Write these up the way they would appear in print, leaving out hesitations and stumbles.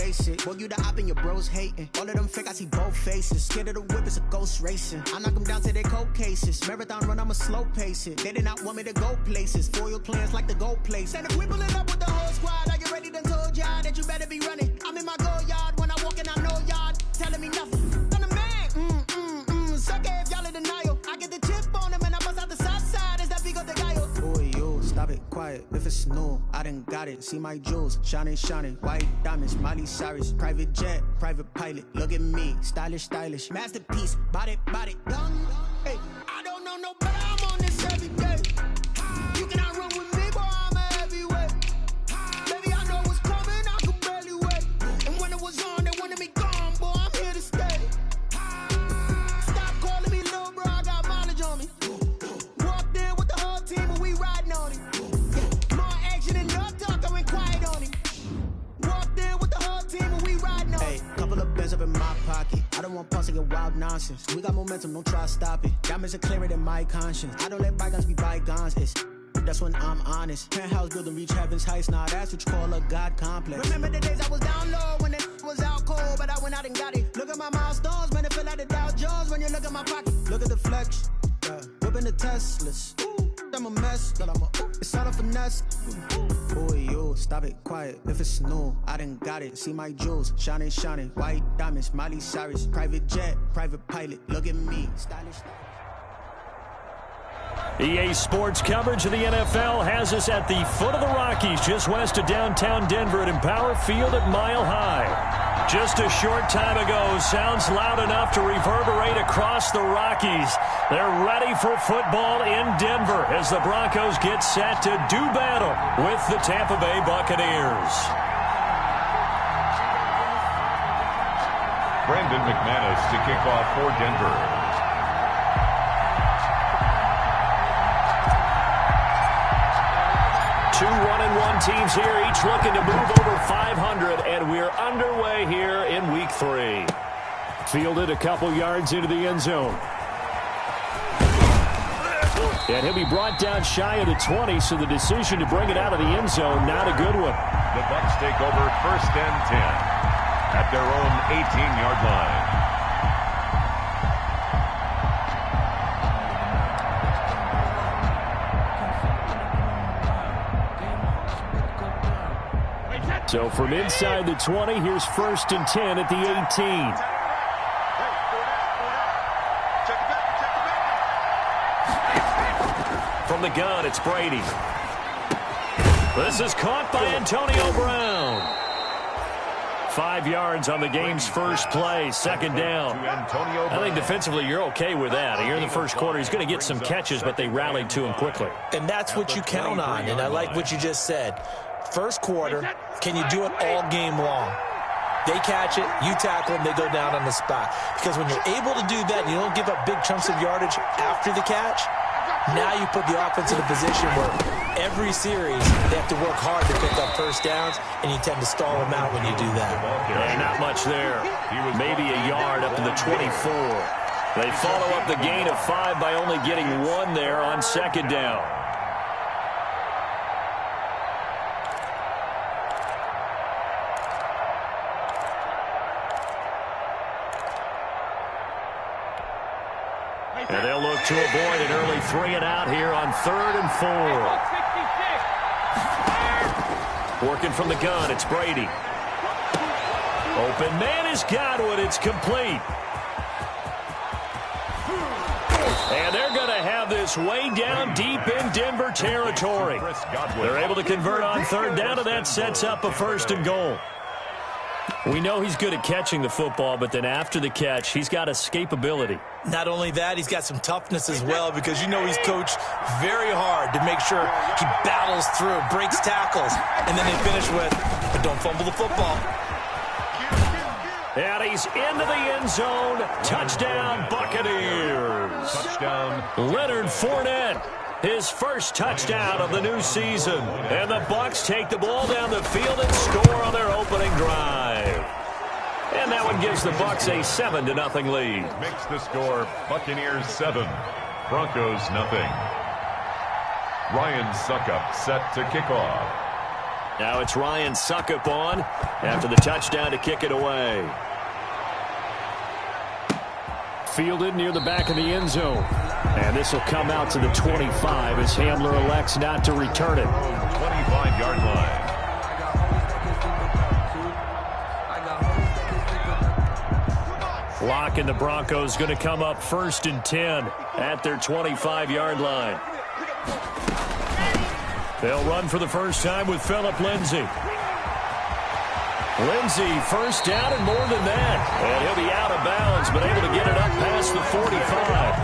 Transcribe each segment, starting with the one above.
face it. Boy, you the op and your bros hating. All of them fake, I see both faces. Scared of the whip, it's a ghost racing. I knock them down to their cold cases. Marathon run, I'ma slow pace it. They did not want me to go places. Foil plans like the gold place. And if we pulling up with the whole squad, I get ready to told y'all that you better be running. I'm in my go yard. When I walk in, I know y'all telling me nothing. I'm the man. Suck it if y'all in denial. I get the chip on them and I bust out the south side. Is that big of the guy? Boy, yo, stop it, quiet. If it's new, I done got it. See my jewels, shining. White diamonds, Miley Cyrus. Private jet, private pilot. Look at me, stylish. Masterpiece, body, young. Hey, I don't know no better. I'm on this every day. You cannot run with me, boy. I'm a heavyweight. Baby, I know what's coming. I could barely wait. And when it was on, they wanted me gone, boy. I'm here to stay. Stop calling me little bro. I got mileage on me. Walked in with the whole team and we riding on it. More action and no talk. I went quiet on it. Walked in with the whole team and we riding on it. Hey, couple of bands up in my pocket. I don't want pulse to get wild nonsense. We got momentum, don't try to stop it. Diamonds are clearer than my conscience. I don't let bygones be bygones. That's when I'm honest. Penthouse building reach heaven's heights. Now that's what you call a God complex. Remember the days I was down low when it was out cold, but I went out and got it. Look at my milestones, man, it feel like the Dow Jones when you look at my pocket. Look at the flex, whipping the Teslas. I'm a mess, but it's all a finesse. Boy, yo, stop it, quiet. If it's new, I done got it. See my jewels, shining. White diamonds, Miley Cyrus. Private jet, private pilot. Look at me, stylish. EA Sports coverage of the NFL has us at the foot of the Rockies, just west of downtown Denver at Empower Field at Mile High. Just a short time ago, sounds loud enough to reverberate across the Rockies. They're ready for football in Denver as the Broncos get set to do battle with the Tampa Bay Buccaneers. Brandon McManus to kick off for Denver. Two 1-1 teams here, each looking to move over 500, and we're underway here in Week 3. Fielded a couple yards into the end zone. And he'll be brought down shy of the 20, so the decision to bring it out of the end zone, not a good one. The Bucs take over 1st and 10 at their own 18-yard line. So from inside the 20, here's 1st and 10 at the 18. From the gun, it's Brady. This is caught by Antonio Brown. 5 yards on the game's first play, 2nd down. I think defensively you're okay with that. Here in the first quarter, he's going to get some catches, but they rallied to him quickly. And that's what you count on, and I like what you just said. First quarter, can you do it all game long? They catch it, you tackle them, they go down on the spot. Because when you're able to do that, and you don't give up big chunks of yardage after the catch, now you put the offense in a position where every series they have to work hard to pick up first downs, and you tend to stall them out when you do that. Yeah, not much there. Maybe a yard up to the 24. They follow up the gain of 5 by only getting 1 there on 2nd down. And they'll look to avoid an early 3 and out here on 3rd and 4. Working from the gun, it's Brady. Open man is Godwin. It's complete. And they're going to have this way down deep in Denver territory. They're able to convert on 3rd down, and that sets up a 1st and goal. We know he's good at catching the football, but then after the catch, he's got escapability. Not only that, he's got some toughness as well, because you know he's coached very hard to make sure he battles through, breaks tackles, and then they finish with, but don't fumble the football. And he's into the end zone. Touchdown, Buccaneers. Touchdown. Leonard Fournette, his first touchdown of the new season. And the Bucs take the ball down the field and score on their opening drive. And that one gives the Bucs a 7-0 lead. Makes the score Buccaneers 7, Broncos 0. Ryan Suckup set to kick off. Now it's Ryan Suckup on after the touchdown to kick it away. Fielded near the back of the end zone. And this will come out to the 25 as Hamler elects not to return it. 25-yard line. Locke and the Broncos going to come up 1st and 10 at their 25-yard line. They'll run for the first time with Phillip Lindsay. Lindsay, first down and more than that. And he'll be out of bounds, but able to get it up past the 45.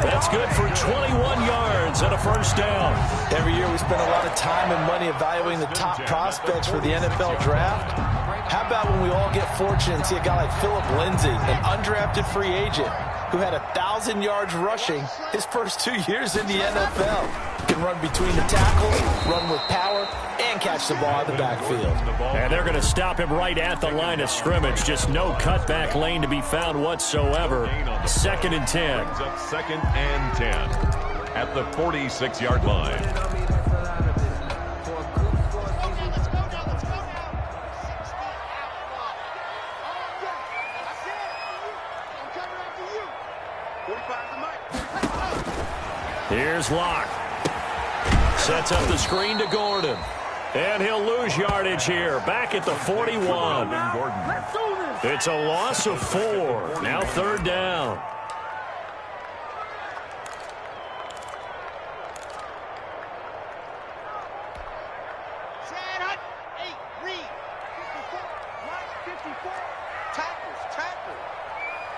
That's good for 21 yards and a first down. Every year we spend a lot of time and money evaluating the top prospects for the NFL draft. How about when we all get fortunate and see a guy like Phillip Lindsay, an undrafted free agent who had 1,000 yards rushing his first 2 years in the NFL. Can run between the tackles, run with power, and catch the ball out of the backfield. And they're going to stop him right at the line of scrimmage. Just no cutback lane to be found whatsoever. 2nd and 10. 2nd and 10 at the 46-yard line. Here's Locke. Sets up the screen to Gordon. And he'll lose yardage here. Back at the 41. It's a loss of 4. Now 3rd down.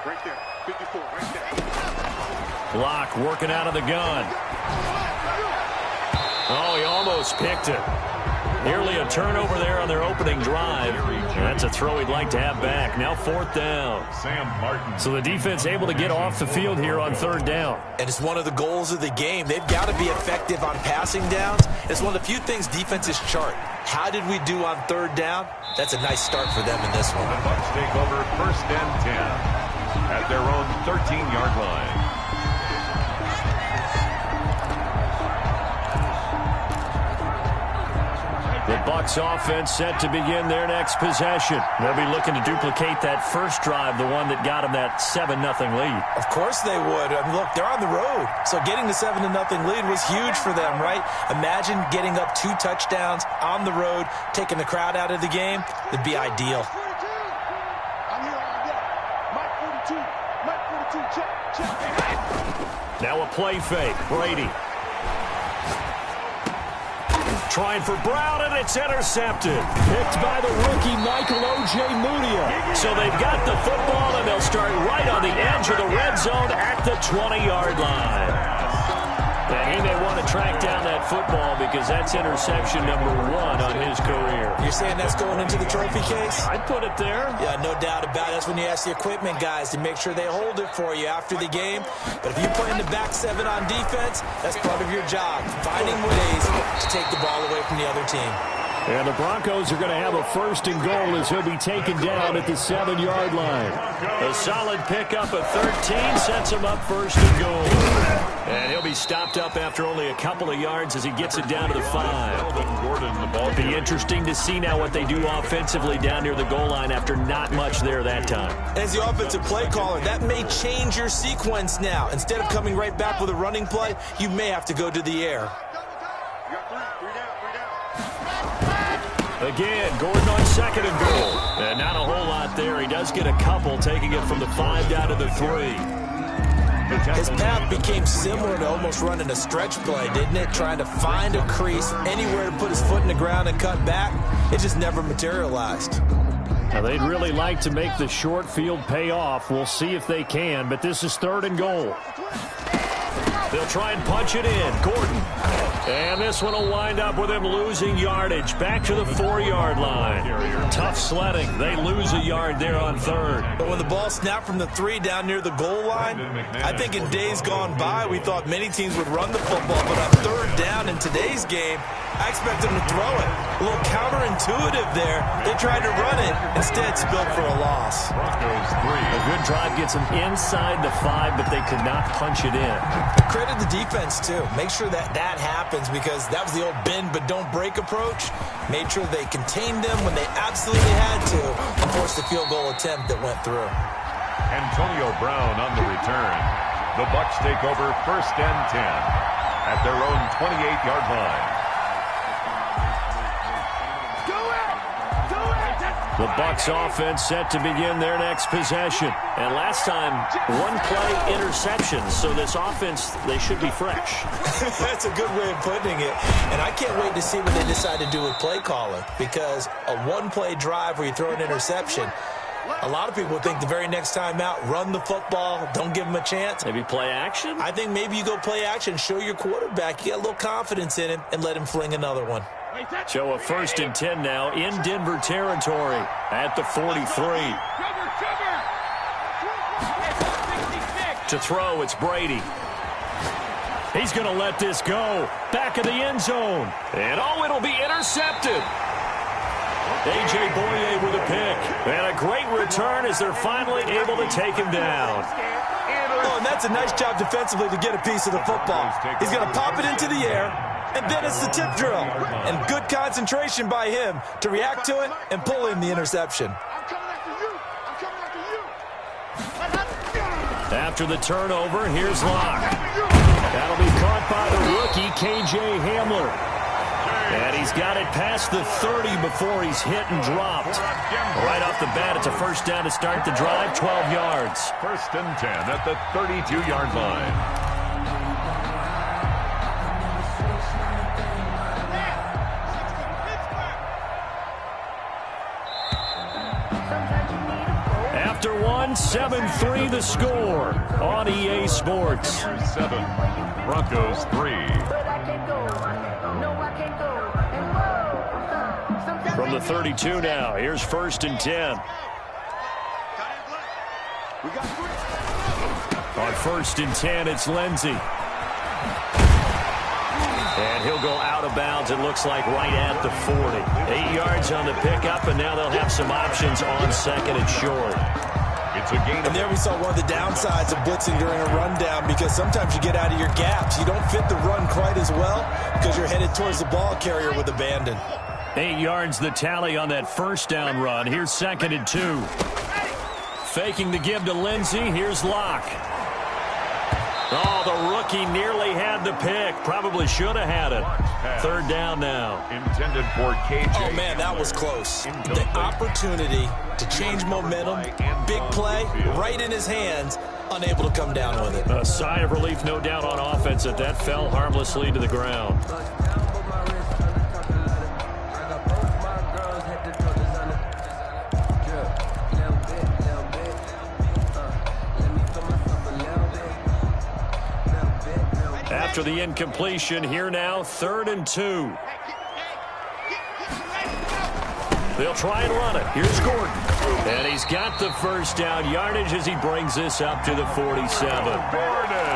Right there, 54, right there. Locke working out of the gun. Oh, he almost picked it. Nearly a turnover there on their opening drive. That's a throw he'd like to have back. Now 4th down. Sam Martin. So the defense able to get off the field here on 3rd down. And it's one of the goals of the game. They've got to be effective on passing downs. It's one of the few things defenses chart. How did we do on 3rd down? That's a nice start for them in this one. The Bucs take over 1st and 10 at their own 13-yard line. The Bucs offense set to begin their next possession. They'll be looking to duplicate that first drive, the one that got them that 7-0 lead. Of course they would. I mean, look, they're on the road. So getting the 7-0 lead was huge for them, right? Imagine getting up 2 touchdowns on the road, taking the crowd out of the game. It'd be ideal. Now a play fake. Brady. Trying for Brown, and it's intercepted. Picked by the rookie, Michael Ojemudia. So they've got the football, and they'll start right on the edge of the red zone at the 20-yard line. And he may want to track down that football because that's interception number 1 on his career. You're saying that's going into the trophy case? I'd put it there. Yeah, no doubt about it. That's when you ask the equipment guys to make sure they hold it for you after the game. But if you play in the back 7 on defense, that's part of your job, finding ways to take the ball away from the other team. And the Broncos are going to have a 1st and goal as he'll be taken down at the 7-yard line. A solid pickup of 13 sets him up 1st and goal. And he'll be stopped up after only a couple of yards as he gets it down to the 5. Gordon, the ball. It'll be interesting to see now what they do offensively down near the goal line after not much there that time. As the offensive play caller, that may change your sequence now. Instead of coming right back with a running play, you may have to go to the air. Again, Gordon on 2nd and goal. And not a whole lot there. He does get a couple, taking it from the 5 down to the 3. His path became similar to almost running a stretch play, didn't it? Trying to find a crease, anywhere to put his foot in the ground and cut back. It just never materialized. Now, they'd really like to make the short field pay off. We'll see if they can, but this is 3rd and goal. They'll try and punch it in. Gordon. And this one will wind up with him losing yardage. Back to the 4-yard line. Tough sledding. They lose a yard there on 3rd. But when the ball snapped from the 3 down near the goal line, I think in days gone by, we thought many teams would run the football. But on 3rd down in today's game, I expect them to throw it. A little counterintuitive there. They tried to run it, instead spilled for a loss. A good drive gets them inside the 5, but they could not punch it in. Credit the defense, too. Make sure that happens because that was the old bend but don't break approach. Made sure they contained them when they absolutely had to and forced the field goal attempt that went through. Antonio Brown on the return. The Bucs take over 1st and 10 at their own 28-yard line. The Bucs offense set to begin their next possession. And last time, one-play interceptions. So this offense, they should be fresh. That's a good way of putting it. And I can't wait to see what they decide to do with play calling. Because a one-play drive where you throw an interception, a lot of people think the very next time out, run the football, don't give them a chance. Maybe play action? I think maybe you go play action, show your quarterback, you got a little confidence in him, and let him fling another one. So a 1st and 10 now in Denver territory at the 43. To throw, it's Brady. He's going to let this go. Back of the end zone. And it'll be intercepted. A.J. Boye with a pick. And a great return as they're finally able to take him down. Oh, and that's a nice job defensively to get a piece of the football. He's going to pop it into the air, and then it's the tip drill. And good concentration by him to react to it and pull in the interception. After the turnover, here's Locke. That'll be caught by the rookie, K.J. Hamler. And he's got it past the 30 before he's hit and dropped. Right off the bat, it's a 1st down to start the drive, 12 yards. 1st and 10 at the 32-yard line. After 7-3 the score on EA Sports. 7, Broncos 3. From the 32 now, here's 1st and 10. On 1st and 10, it's Lindsey. And he'll go out of bounds, it looks like, right at the 40. 8 yards on the pickup, and now they'll have some options on 2nd and short. It's a gain. And there we saw one of the downsides of blitzing during a rundown, because sometimes you get out of your gaps. You don't fit the run quite as well because you're headed towards the ball carrier with abandon. 8 yards the tally on that 1st down run. Here's 2nd and 2. Faking the give to Lindsey. Here's Locke. Oh, the rookie nearly had the pick. Probably should have had it. 3rd down now. Intended for KJ. Oh, man, that was close. The opportunity to change momentum, big play, right in his hands, unable to come down with it. A sigh of relief, no doubt, on offense that fell harmlessly to the ground. After the incompletion, here now, 3rd and 2. They'll try and run it. Here's Gordon. And he's got the 1st down yardage as he brings this up to the 47.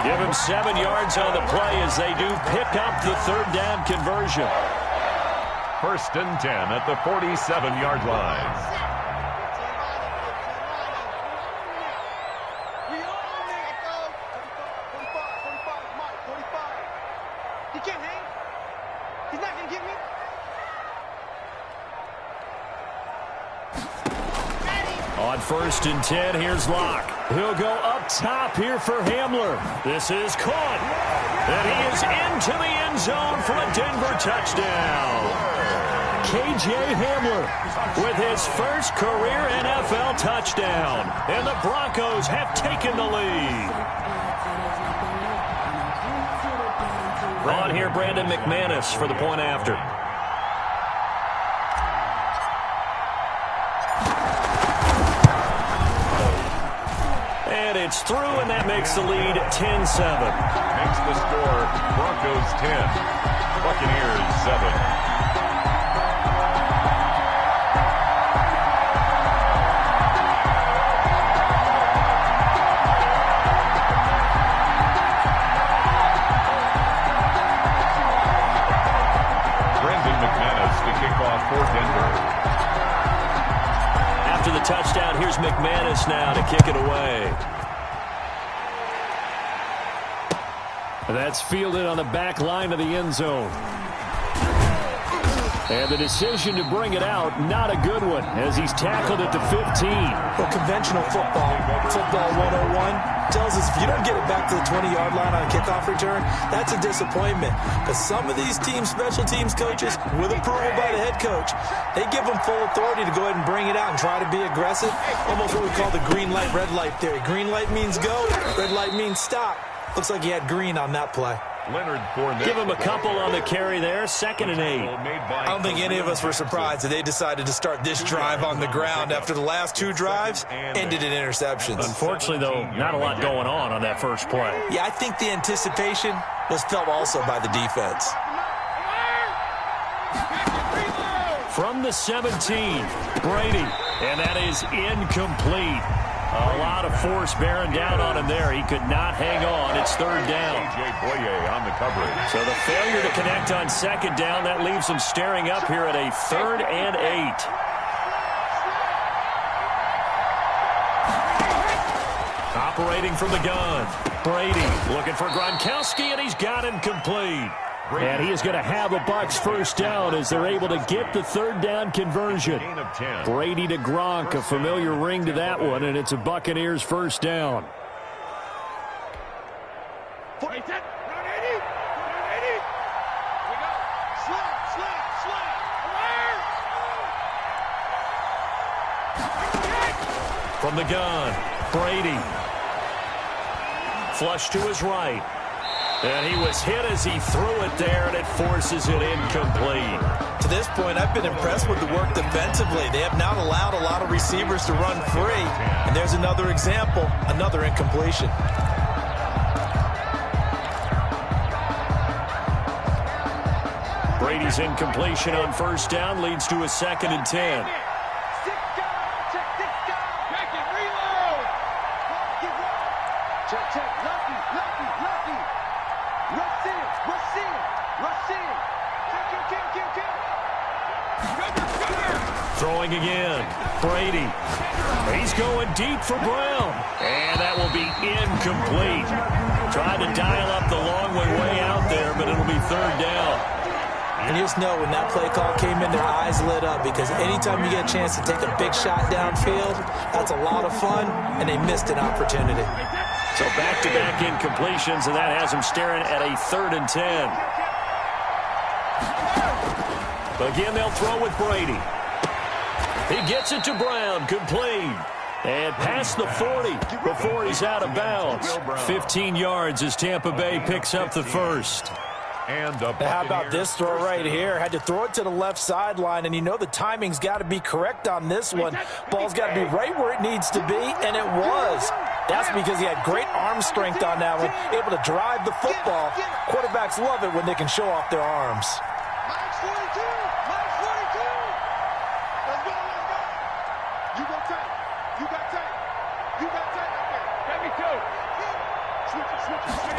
Give him 7 yards on the play as they do pick up the 3rd down conversion. 1st and 10 at the 47-yard line. On 1st and 10, here's Locke. He'll go up top here for Hamler. This is caught. And he is into the end zone for a Denver touchdown. K.J. Hamler with his 1st career NFL touchdown. And the Broncos have taken the lead. On here, Brandon McManus for the point after. And it's through, and that makes the lead 10-7. Makes the score Broncos 10, Buccaneers 7. After the touchdown, here's McManus now to kick it away. That's fielded on the back line of the end zone. And the decision to bring it out, not a good one, as he's tackled at the 15. Well, conventional football 101, tells us if you don't get it back to the 20-yard line on a kickoff return, that's a disappointment. But some of these teams, special teams coaches, with approval by the head coach, they give them full authority to go ahead and bring it out and try to be aggressive. Almost what we call the green light, red light theory. Green light means go, red light means stop. Looks like he had green on that play. Give him a couple on the carry there, 2nd and 8. I don't think any of us were surprised that they decided to start this drive on the ground after the last 2 drives ended in interceptions. Unfortunately, though, not a lot going on that first play. Yeah, I think the anticipation was felt also by the defense. From the 17, Brady, and that is incomplete. A lot of force bearing down on him there. He could not hang on. It's 3rd down. on the coverage. So the failure to connect on 2nd down, that leaves him staring up here at a 3rd and 8. Operating from the gun, Brady looking for Gronkowski, and he's got him complete. And he is going to have a Bucs 1st down as they're able to get the 3rd down conversion. Brady to Gronk, a familiar ring to that one, and it's a Buccaneers 1st down. From the gun, Brady. Flush to his right. And he was hit as he threw it there, and it forces it incomplete. To this point, I've been impressed with the work defensively. They have not allowed a lot of receivers to run free. And there's another example, another incompletion. Brady's incompletion on 1st down leads to a 2nd and 10. Throwing again, Brady. He's going deep for Brown. And that will be incomplete. Tried to dial up the long way out there, but it'll be 3rd down. And you just know when that play call came in, their eyes lit up, because anytime you get a chance to take a big shot downfield, that's a lot of fun, and they missed an opportunity. So back-to-back incompletions, and that has them staring at a 3rd and 10. Again, they'll throw with Brady. He gets it to Brown, complete. And past the 40 before he's out of bounds. 15 yards as Tampa Bay picks up the 1st. And how about this throw right here? Had to throw it to the left sideline, and you know the timing's got to be correct on this one. Ball's got to be right where it needs to be, and it was. That's because he had great arm strength on that one, able to drive the football. Quarterbacks love it when they can show off their arms.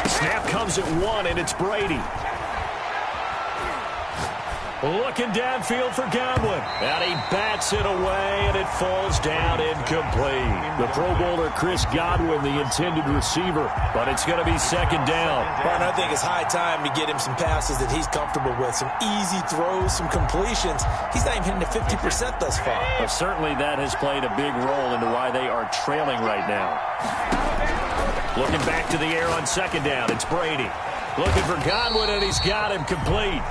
Snap comes at 1, and it's Brady. Looking downfield for Godwin. And he bats it away, and it falls down incomplete. The Pro Bowler Chris Godwin, the intended receiver, but it's going to be 2nd down. Ron, I think it's high time to get him some passes that he's comfortable with, some easy throws, some completions. He's not even hitting the 50% thus far. Well, certainly that has played a big role into why they are trailing right now. Looking back to the air on 2nd down, it's Brady. Looking for Godwin, and he's got him complete.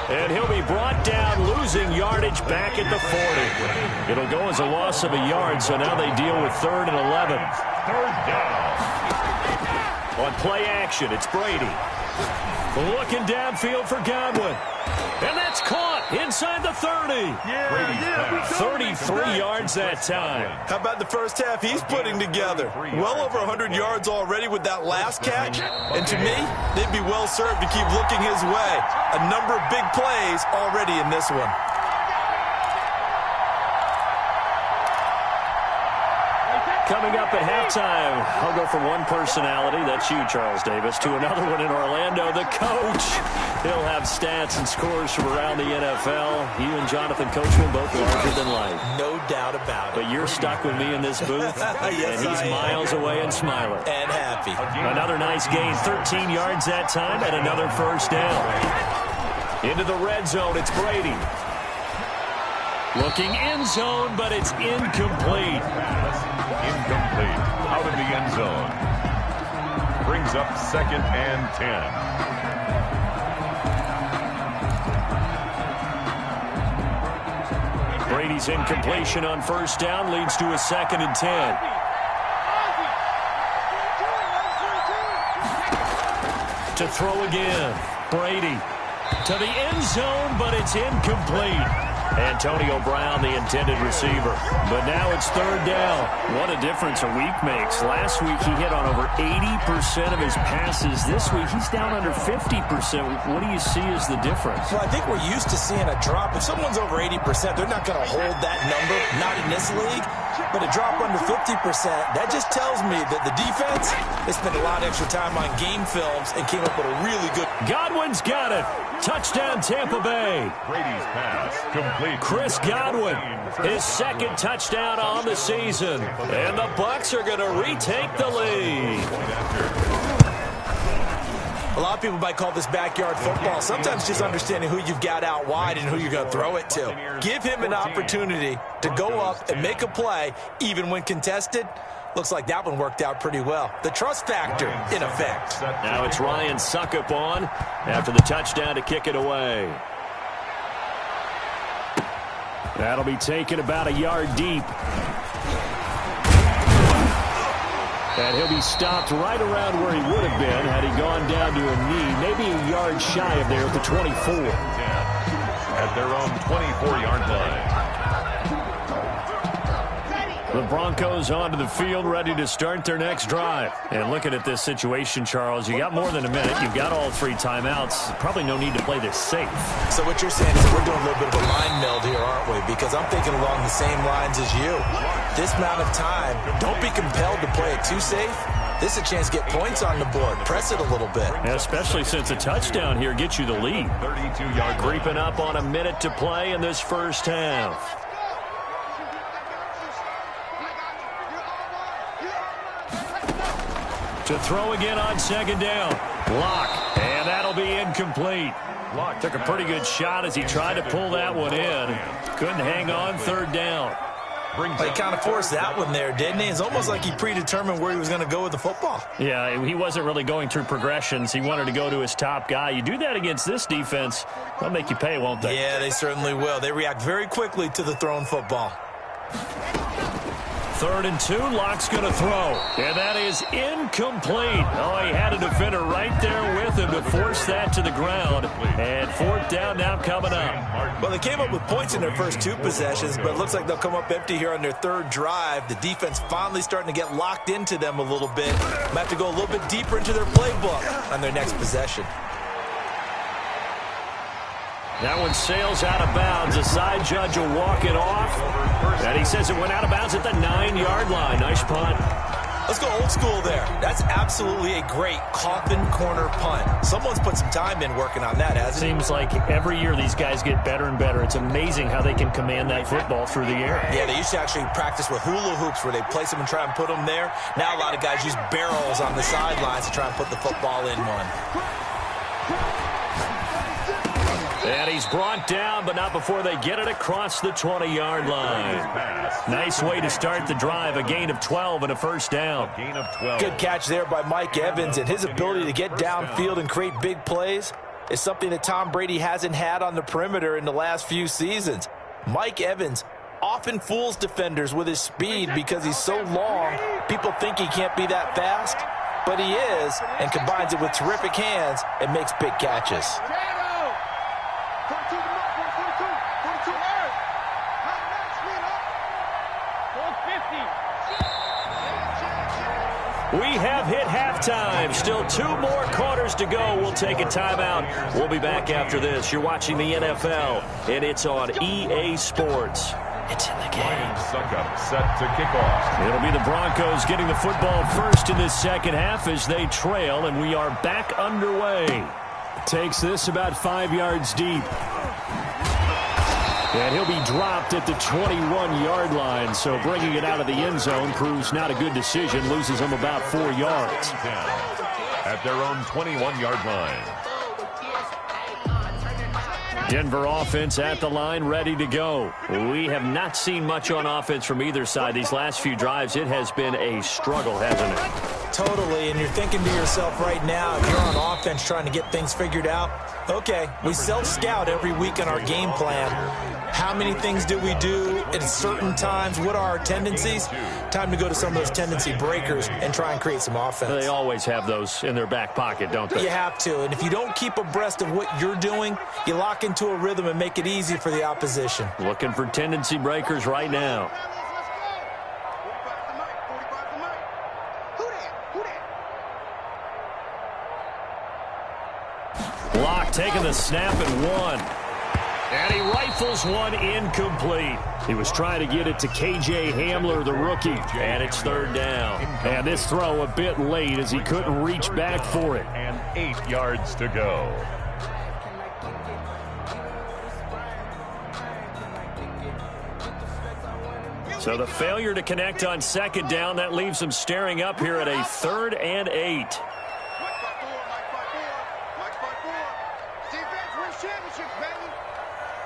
And he'll be brought down, losing yardage back at the 40. It'll go as a loss of a yard, so now they deal with 3rd and 11. 3rd down. On play action, it's Brady. Looking downfield for Godwin. And that's caught inside the 30. 33 yards that time. How about the first half he's putting together? Well over 100 yards already with that last catch. And to me, they'd be well served to keep looking his way. A number of big plays already in this one. Coming up at halftime, I'll go from one personality, that's you, Charles Davis, to another one in Orlando, the coach. He'll have stats and scores from around the NFL. You and Jonathan Coachman both larger than life. No doubt about it. But you're stuck with me in this booth, yes, and he's miles away and smiling. And happy. Another nice gain, 13 yards that time, and another 1st down. Into the red zone, it's Brady. Looking end zone, but it's incomplete. Incomplete. Out of the end zone. Brings up 2nd and 10. Brady's incompletion on 1st down leads to a 2nd and 10. To throw again. Brady to the end zone, but it's incomplete. Antonio Brown, the intended receiver. But now it's 3rd down. What a difference a week makes. Last week he hit on over 80% of his passes. This week he's down under 50%. What do you see as the difference? Well, I think we're used to seeing a drop. If someone's over 80%, they're not going to hold that number, not in this league. But a drop under 50%, that just tells me that the defense, they spent a lot of extra time on game films and came up with a really good. Godwin's got it. Touchdown, Tampa Bay. Brady's pass complete. Chris Godwin, his 2nd touchdown on the season. And the Bucs are going to retake the lead. A lot of people might call this backyard football. Sometimes just understanding who you've got out wide and who you're going to throw it to. Give him an opportunity to go up and make a play, even when contested. Looks like that one worked out pretty well. The trust factor, in effect. Now it's Ryan Suckup on after the touchdown to kick it away. That'll be taken about a yard deep. And he'll be stopped right around where he would have been had he gone down to a knee, maybe a yard shy of there at the 24. At their own 24-yard line. The Broncos onto the field, ready to start their next drive. And looking at this situation, Charles, you got more than a minute. You've got all 3 timeouts. Probably no need to play this safe. So what you're saying is we're doing a little bit of a line meld here, aren't we? Because I'm thinking along the same lines as you. This amount of time, don't be compelled to play it too safe. This is a chance to get points on the board. Press it a little bit. Yeah, especially since a touchdown here gets you the lead. 32-yard creeping up on a minute to play in this first half. To throw again on 2nd down. Lock. And that'll be incomplete. Lock took a pretty good shot as he tried to pull that one in. Couldn't hang on 3rd down. He kind of forced that one there, didn't he? It's almost like he predetermined where he was going to go with the football. Yeah, he wasn't really going through progressions. He wanted to go to his top guy. You do that against this defense, they'll make you pay, won't they? Yeah, they certainly will. They react very quickly to the thrown football. 3rd and 2, Lock's going to throw. And that is incomplete. Oh, he had a defender right there with him to force that to the ground. And 4th down now coming up. Well, they came up with points in their first 2 possessions, but it looks like they'll come up empty here on their 3rd drive. The defense finally starting to get locked into them a little bit. Might have to go a little bit deeper into their playbook on their next possession. That one sails out of bounds. The side judge will walk it off. And he says it went out of bounds at the 9-yard line. Nice punt. Let's go old school there. That's absolutely a great coffin corner punt. Someone's put some time in working on that, hasn't it? Seems like every year these guys get better and better. It's amazing how they can command that football through the air. Yeah, they used to actually practice with hula hoops where they place them and try and put them there. Now a lot of guys use barrels on the sidelines to try and put the football in one. And he's brought down, but not before they get it across the 20-yard line. Nice way to start the drive. A gain of 12 and a 1st down. Good catch there by Mike Evans, and his ability to get downfield and create big plays is something that Tom Brady hasn't had on the perimeter in the last few seasons. Mike Evans often fools defenders with his speed because he's so long. People think he can't be that fast, but he is, and combines it with terrific hands and makes big catches. We have hit halftime. Still 2 more quarters to go. We'll take a timeout. We'll be back after this. You're watching the NFL, and it's on EA Sports. It's in the game. Suckup set to kick off. It'll be the Broncos getting the football first in this second half as they trail, and we are back underway. Takes this about 5 yards deep. And he'll be dropped at the 21-yard line, so bringing it out of the end zone proves not a good decision. Loses him about 4 yards. At their own 21-yard line. Denver offense at the line, ready to go. We have not seen much on offense from either side. These last few drives, it has been a struggle, hasn't it? Totally, and you're thinking to yourself right now, if you're on offense trying to get things figured out, okay, we self-scout every week in our game plan. How many things do we do at certain times? What are our tendencies? Time to go to some of those tendency breakers and try and create some offense. They always have those in their back pocket, don't they? You have to, and if you don't keep abreast of what you're doing, you lock into a rhythm and make it easy for the opposition. Looking for tendency breakers right now. Locke taking the snap and one. And he rifles one incomplete. He was trying to get it to K.J. Hamler, the rookie, and it's third down. And this throw a bit late as he couldn't reach back for it. And 8 yards to go. So the failure to connect on second down, that leaves them staring up here at a 3rd and 8.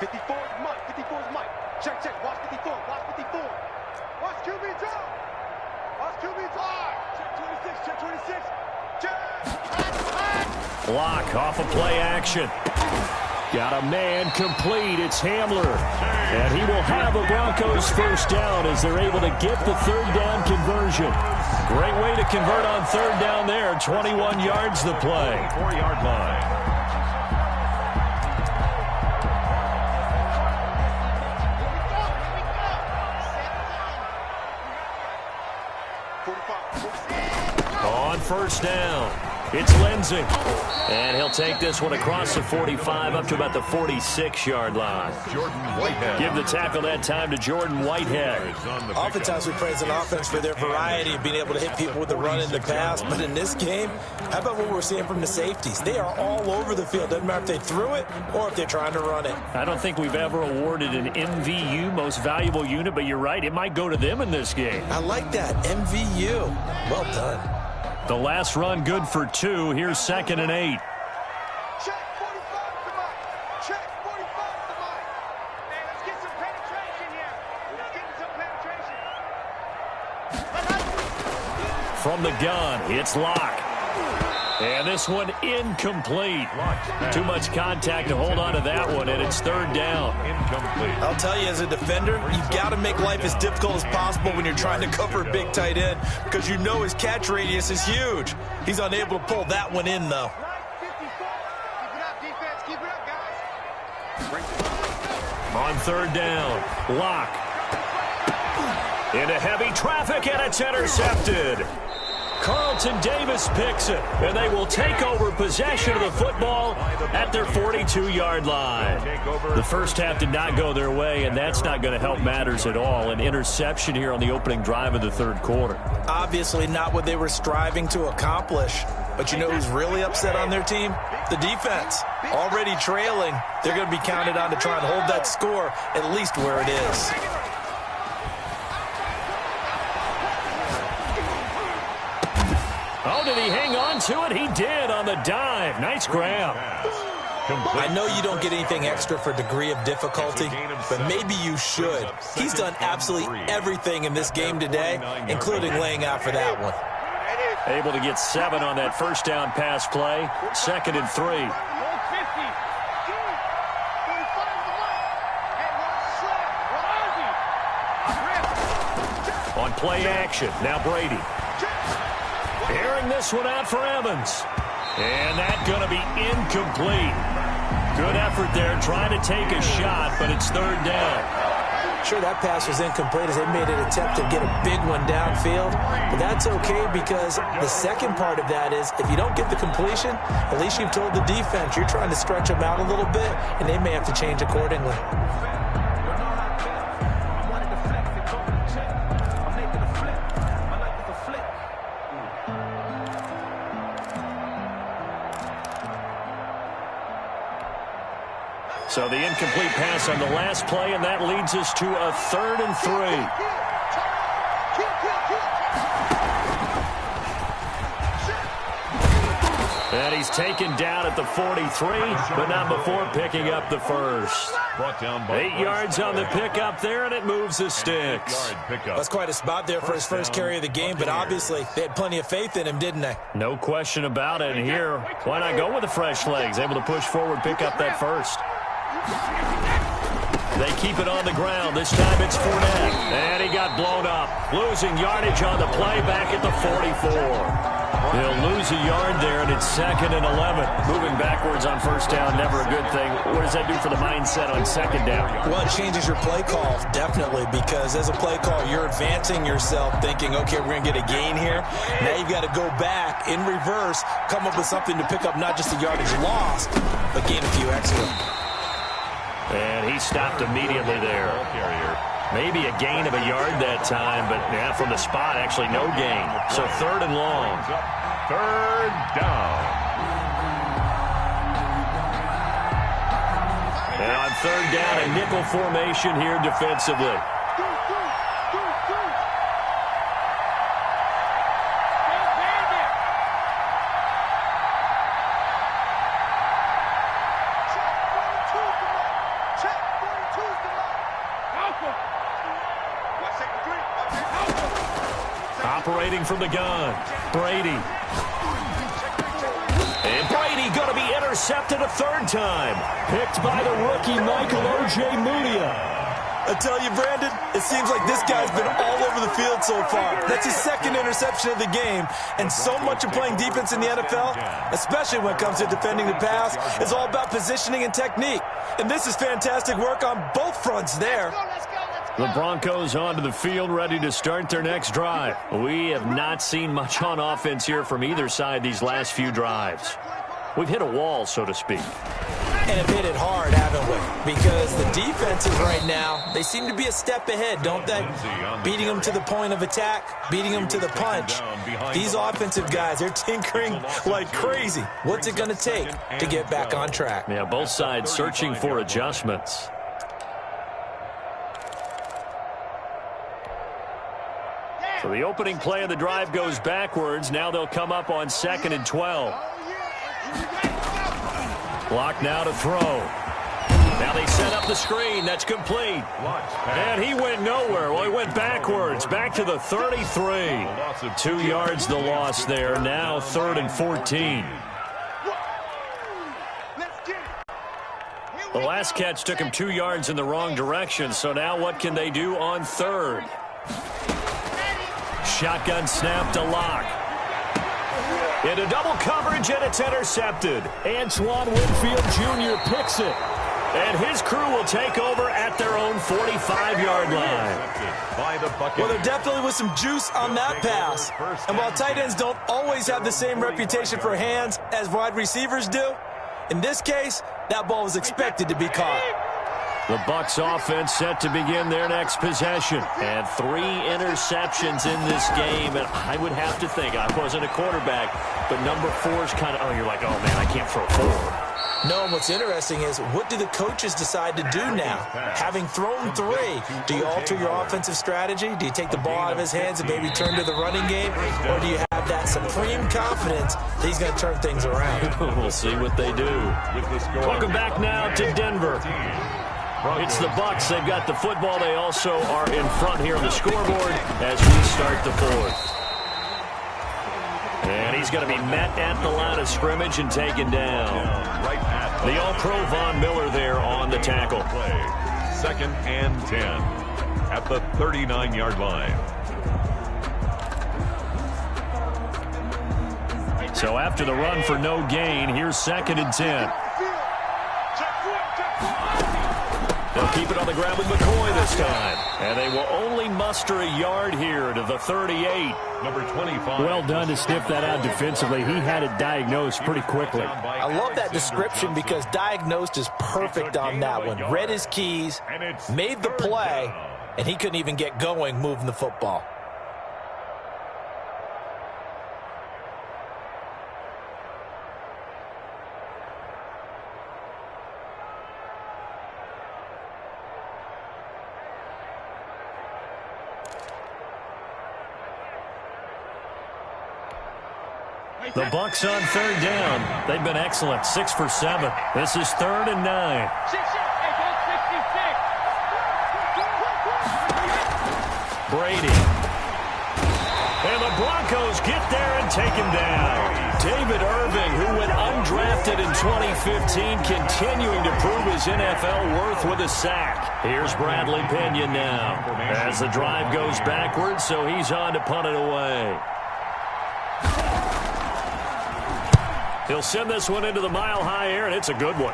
54 is Mike. 54 is Mike. Check, check. Watch 54. Watch 54. Watch QB drop. Watch QB drive. Check 26. Check 26. Check. Block off of play action. Got a man complete. It's Hamler. And he will have a Broncos first down as they're able to get the 3rd down conversion. Great way to convert on 3rd down there. 21 yards the play. 4-yard line. On first down, it's Lindsey. And he'll take this one across the 45 up to about the 46-yard line. Jordan Whitehead. Give the tackle that time to Jordan Whitehead. Oftentimes we praise an offense for their variety of being able to hit people with the run in the pass. But in this game, how about what we're seeing from the safeties? They are all over the field. Doesn't matter if they threw it or if they're trying to run it. I don't think we've ever awarded an MVU, most valuable unit, but you're right, it might go to them in this game. I like that. MVU. Well done. The last run good for 2. Here's 2nd and 8. Check 45 to Mike. Check 45 to Mike. Hey, let's get some penetration here. Let's get some penetration. From the gun, it's Locke. And this one incomplete. Too much contact to hold on to that one, and it's 3rd down. Incomplete. I'll tell you, as a defender, you've got to make life as difficult as possible when you're trying to cover a big tight end because you know his catch radius is huge. He's unable to pull that one in, though. Keep it up, defense. Keep it up, guys. On 3rd down, Locke. Into heavy traffic, and it's intercepted. Carlton Davis picks it, and they will take over possession of the football at their 42-yard line. The first half did not go their way, and that's not going to help matters at all. An interception here on the opening drive of the 3rd quarter. Obviously not what they were striving to accomplish. But you know who's really upset on their team? The defense. Already trailing. They're going to be counted on to try and hold that score at least where it is. Oh, did he hang on to it? He did on the dive. Nice grab. I know you don't get anything extra for degree of difficulty, but maybe you should. He's done absolutely everything in this game today, including laying out for that one. Able to get 7 on that first down pass play. 2nd and 3. On play action, now Brady. Airing this one out for Evans. And that's going to be incomplete. Good effort there, trying to take a shot, but it's 3rd down. Sure, that pass was incomplete as they made an attempt to get a big one downfield. But that's okay because the second part of that is if you don't get the completion, at least you've told the defense you're trying to stretch them out a little bit, and they may have to change accordingly. So the incomplete pass on the last play, and that leads us to a 3rd and 3. And he's taken down at the 43, but not before picking up the first. Brought down by 8 yards on the pickup there, and it moves the sticks. That's quite a spot there for his first carry of the game, but obviously they had plenty of faith in him, didn't they? No question about it. And here, why not go with the fresh legs? Able to push forward, pick up that first. They keep it on the ground. This time it's Fournette. And he got blown up. Losing yardage on the play back at the 44. They'll lose a yard there, and it's 2nd and 11. Moving backwards on first down, never a good thing. What does that do for the mindset on 2nd down? Well, it changes your play call, definitely, because as a play call, you're advancing yourself thinking, okay, we're going to get a gain here. Now you've got to go back in reverse, come up with something to pick up not just the yardage lost, but gain a few extra. And he stopped immediately there. Maybe a gain of a yard that time, but yeah, from the spot, actually no gain. So 3rd and long. 3rd down. And on 3rd down, a nickel formation here defensively. Operating from the gun, Brady. And Brady going to be intercepted a 3rd time. Picked by the rookie, Michael O.J. Mudia. I tell you, Brandon, it seems like this guy's been all over the field so far. That's his 2nd interception of the game. And so much of playing defense in the NFL, especially when it comes to defending the pass, is all about positioning and technique. And this is fantastic work on both fronts there. The Broncos onto the field, ready to start their next drive. We have not seen much on offense here from either side these last few drives. We've hit a wall, so to speak. And have hit it hard, haven't we? Because the defenses right now, they seem to be a step ahead, don't they? Beating them to the point of attack, beating them to the punch. These offensive guys, they're tinkering like crazy. What's it going to take to get back on track? Yeah, both sides searching for adjustments. So the opening play of the drive goes backwards. Now they'll come up on 2nd and 12. Block now to throw. Now they set up the screen. That's complete. And he went nowhere. Well, he went backwards. Back to the 33. 2 yards the loss there. Now 3rd and 14. The last catch took him 2 yards in the wrong direction. So now what can they do on 3rd? Shotgun snap to Locke. Into double coverage, and it's intercepted. Antoine Winfield Jr. picks it. And his crew will take over at their own 45-yard line. Well, there definitely was some juice on that pass. And while tight ends don't always have the same reputation for hands as wide receivers do, in this case, that ball was expected to be caught. The Bucs offense set to begin their next possession. And 3 interceptions in this game. And I would have to think, I wasn't a quarterback, but number 4 is kind of, oh, you're like, oh, man, I can't throw 4. No, and what's interesting is, what do the coaches decide to do now? Having thrown 3, do you alter your offensive strategy? Do you take the ball out of his hands and maybe turn to the running game? Or do you have that supreme confidence that he's going to turn things around? We'll see what they do. Welcome back now to Denver. It's the Bucs. They've got the football. They also are in front here on the scoreboard as we start the 4th. And he's going to be met at the line of scrimmage and taken down. The All-Pro Von Miller there on the tackle. 2nd and 10 at the 39-yard line. So after the run for no gain, here's 2nd and 10. They'll keep it on the ground with McCoy this time. And they will only muster a yard here to the 38. Number 25. Well done to sniff that out defensively. He had it diagnosed pretty quickly. I love that description because diagnosed is perfect on that one. Read his keys, made the play, and he couldn't even get going moving the football. The Bucs on third down. They've been excellent, 6 for 7. This is 3rd and 9. Brady. And the Broncos get there and take him down. David Irving, who went undrafted in 2015, continuing to prove his NFL worth with a sack. Here's Bradley Pinion now as the drive goes backwards, so he's on to punt it away. He'll send this one into the mile-high air, and it's a good one.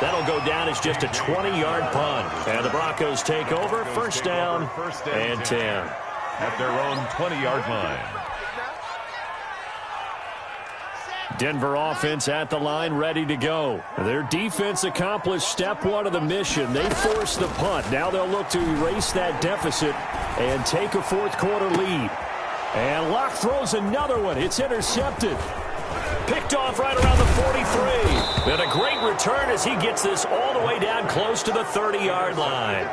That'll go down as just a 20-yard punt. And the Broncos take over, first down and 10. At their own 20-yard line. Denver offense at the line, ready to go. Their defense accomplished step one of the mission. They forced the punt. Now they'll look to erase that deficit and take a fourth-quarter lead. And Locke throws another one. It's intercepted. Picked off right around the 43. And a great return as he gets this all the way down close to the 30-yard line.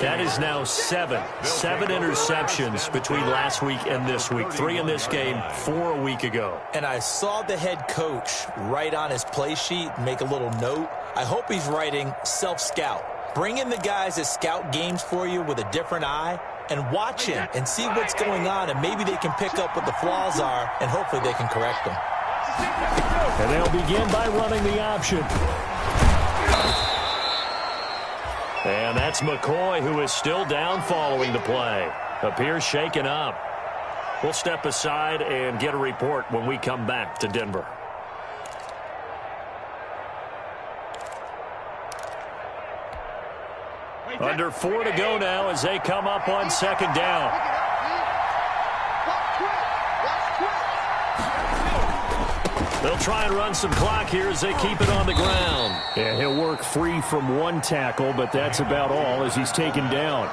That is now 7 interceptions between last week and this week. 3 in this game, 4 a week ago. And I saw the head coach write on his play sheet, make a little note. I hope he's writing self-scout. Bring in the guys that scout games for you with a different eye and watch him and see what's going on, and maybe they can pick up what the flaws are, and hopefully they can correct them. And they'll begin by running the option. And that's McCoy, who is still down following the play. Appears shaken up. We'll step aside and get a report when we come back to Denver. Under 4 to go now as they come up on second down. They'll try and run some clock here as they keep it on the ground. Yeah, he'll work free from one tackle, but that's about all as he's taken down.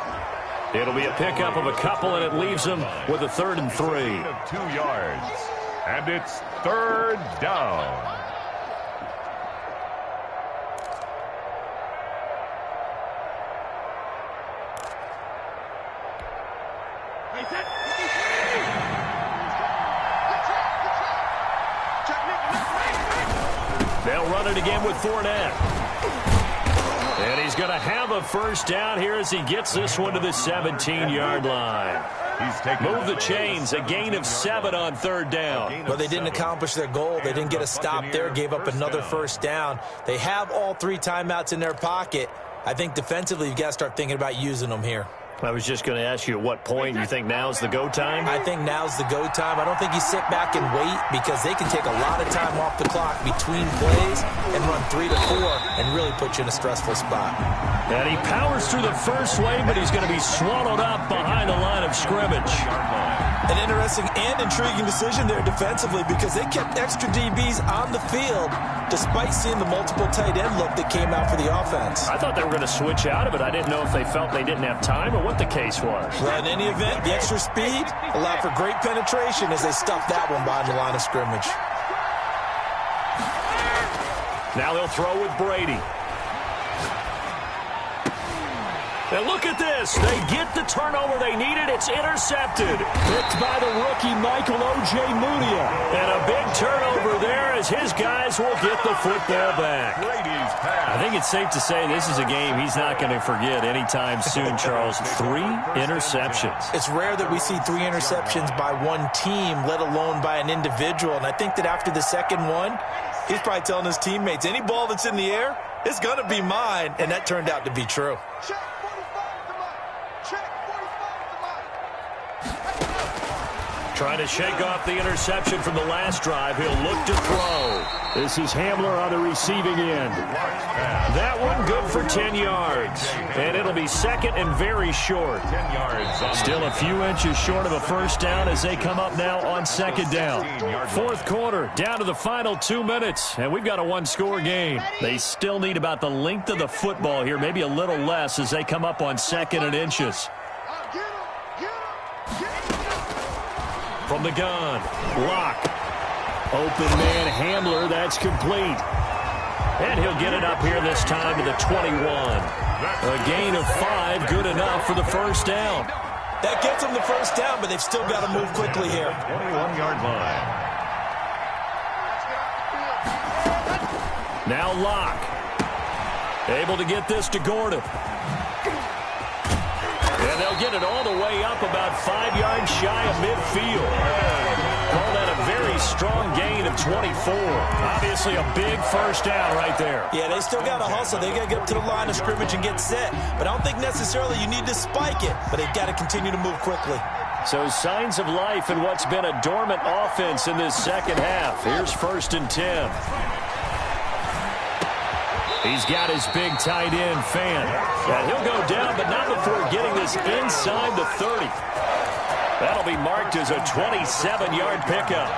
It'll be a pickup of a couple, and it leaves him with a 3rd and 3. 2 yards. And it's 3rd down. They'll run it again with Fournette. And he's going to have a first down here as he gets this one to the 17-yard line. Move the chains, a gain of 7 on 3rd down. Well, they didn't accomplish their goal. They didn't get a stop there, gave up another first down. They have all 3 timeouts in their pocket. I think defensively you've got to start thinking about using them here. I was just going to ask you at what point you think now's the go time? I think now's the go time. I don't think you sit back and wait because they can take a lot of time off the clock between plays and run 3 to 4 and really put you in a stressful spot. And he powers through the first wave, but he's going to be swallowed up behind the line of scrimmage. An interesting and intriguing decision there defensively because they kept extra DBs on the field despite seeing the multiple tight end look that came out for the offense. I thought they were going to switch out of it. I didn't know if they felt they didn't have time or what the case was. Well, in any event, the extra speed allowed for great penetration as they stuffed that one behind the line of scrimmage. Now they'll throw with Brady. And look at this. They get the turnover they needed. It's intercepted. Picked by the rookie Michael Ojemudia. And a big turnover there as his guys will get the football back. I think it's safe to say this is a game he's not going to forget anytime soon, Charles. 3 interceptions. It's rare that we see 3 interceptions by one team, let alone by an individual. And I think that after the second one, he's probably telling his teammates, any ball that's in the air, it's going to be mine. And that turned out to be true. Trying to shake off the interception from the last drive. He'll look to throw. This is Hamler on the receiving end. That one good for 10 yards. And it'll be second and very short. 10 yards. Still a few inches short of a first down as they come up now on second down. Fourth quarter, down to the final 2 minutes. And we've got a one-score game. They still need about the length of the football here, maybe a little less as they come up on 2nd and inches. From the gun, Locke. Open man Hamler, that's complete. And he'll get it up here this time to the 21. A gain of 5, good enough for the first down. That gets them the first down, but they've still got to move quickly here. 21-yard line. Now Locke. Able to get this to Gordon. And they'll get it all the way up about 5 yards shy of midfield. Call that a very strong gain of 24. Obviously a big first down right there. Yeah, they still got to hustle. They got to get up to the line of scrimmage and get set. But I don't think necessarily you need to spike it. But they've got to continue to move quickly. So signs of life in what's been a dormant offense in this second half. Here's 1st and 10. He's got his big tight end fan. And he'll go down, but not before getting this inside the 30. That'll be marked as a 27-yard pickup.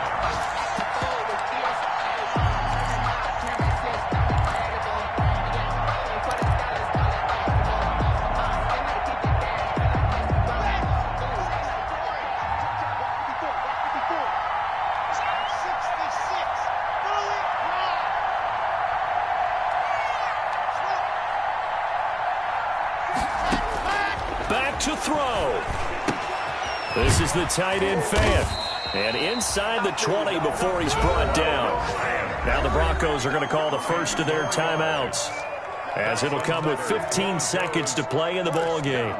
Back to throw. This is the tight end fan. And inside the 20 before he's brought down. Now the Broncos are going to call the first of their timeouts, as it'll come with 15 seconds to play in the ball game.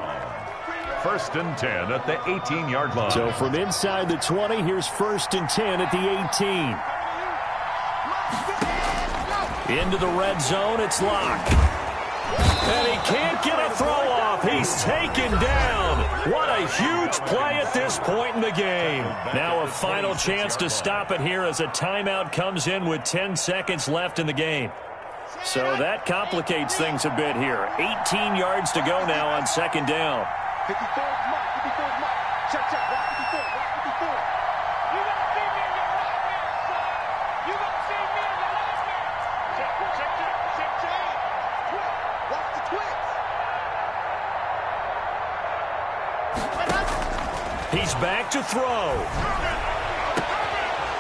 1st and 10 at the 18-yard line. So from inside the 20, here's 1st and 10 at the 18. Into the red zone, it's Locke. And he can't get a throw off. He's taken down. What a huge play at this point in the game. Now a final chance to stop it here as a timeout comes in with 10 seconds left in the game. So that complicates things a bit here. 18 yards to go now on 2nd down. 54 is Mike. 54 is Mike. Check, check. Watch 54. Watch 54. You don't see me in your right man, son. You don't see me in your right man. Check, check, check, check, check. Watch the twins. He's back to throw.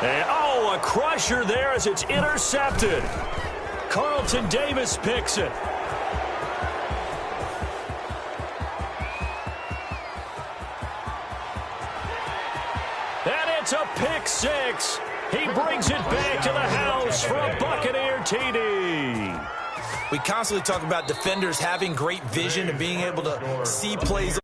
And, oh, a crusher there as it's intercepted. Carlton Davis picks it. And it's a pick six. He brings it back to the house for a Buccaneer TD. We constantly talk about defenders having great vision and being able to see plays